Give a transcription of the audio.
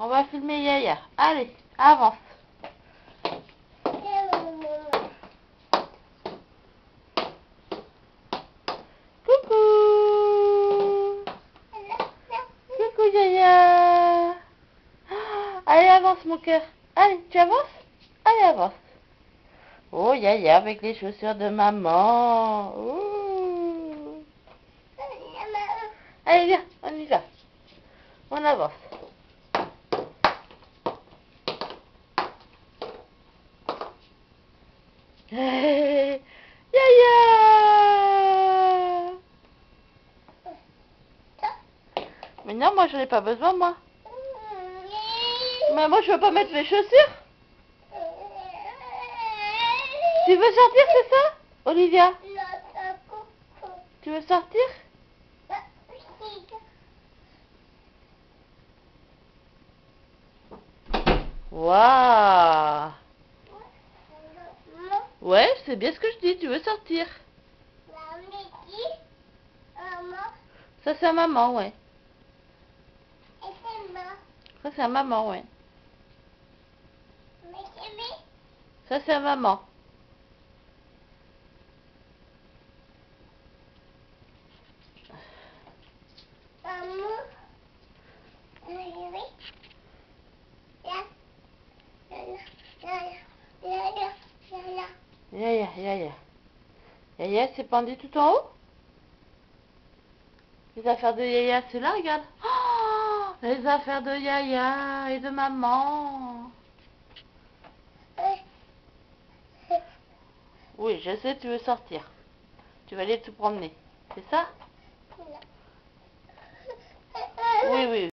On va filmer Yaya. Allez, avance. Coucou. Coucou Yaya. Allez, avance mon cœur. Allez, tu avances? Allez, avance. Oh, Yaya avec les chaussures de maman. Ouh. Allez, viens, on y va. On avance. Yaya. Mais non, moi, je n'en ai pas besoin, moi. Mais moi, je veux pas mettre mes chaussures. Tu veux sortir, c'est ça, Olivia? Tu veux sortir? Waouh! Ouais, c'est bien ce que je dis, tu veux sortir. Ça, c'est à maman, ouais. Ça, c'est à maman, ouais. Ça, c'est à maman. Yaya, Yaya. Yaya, c'est pendu tout en haut? Les affaires de Yaya, c'est là, regarde. Oh, les affaires de Yaya et de maman. Oui, je sais, tu veux sortir. Tu vas aller te promener. C'est ça? Oui, oui.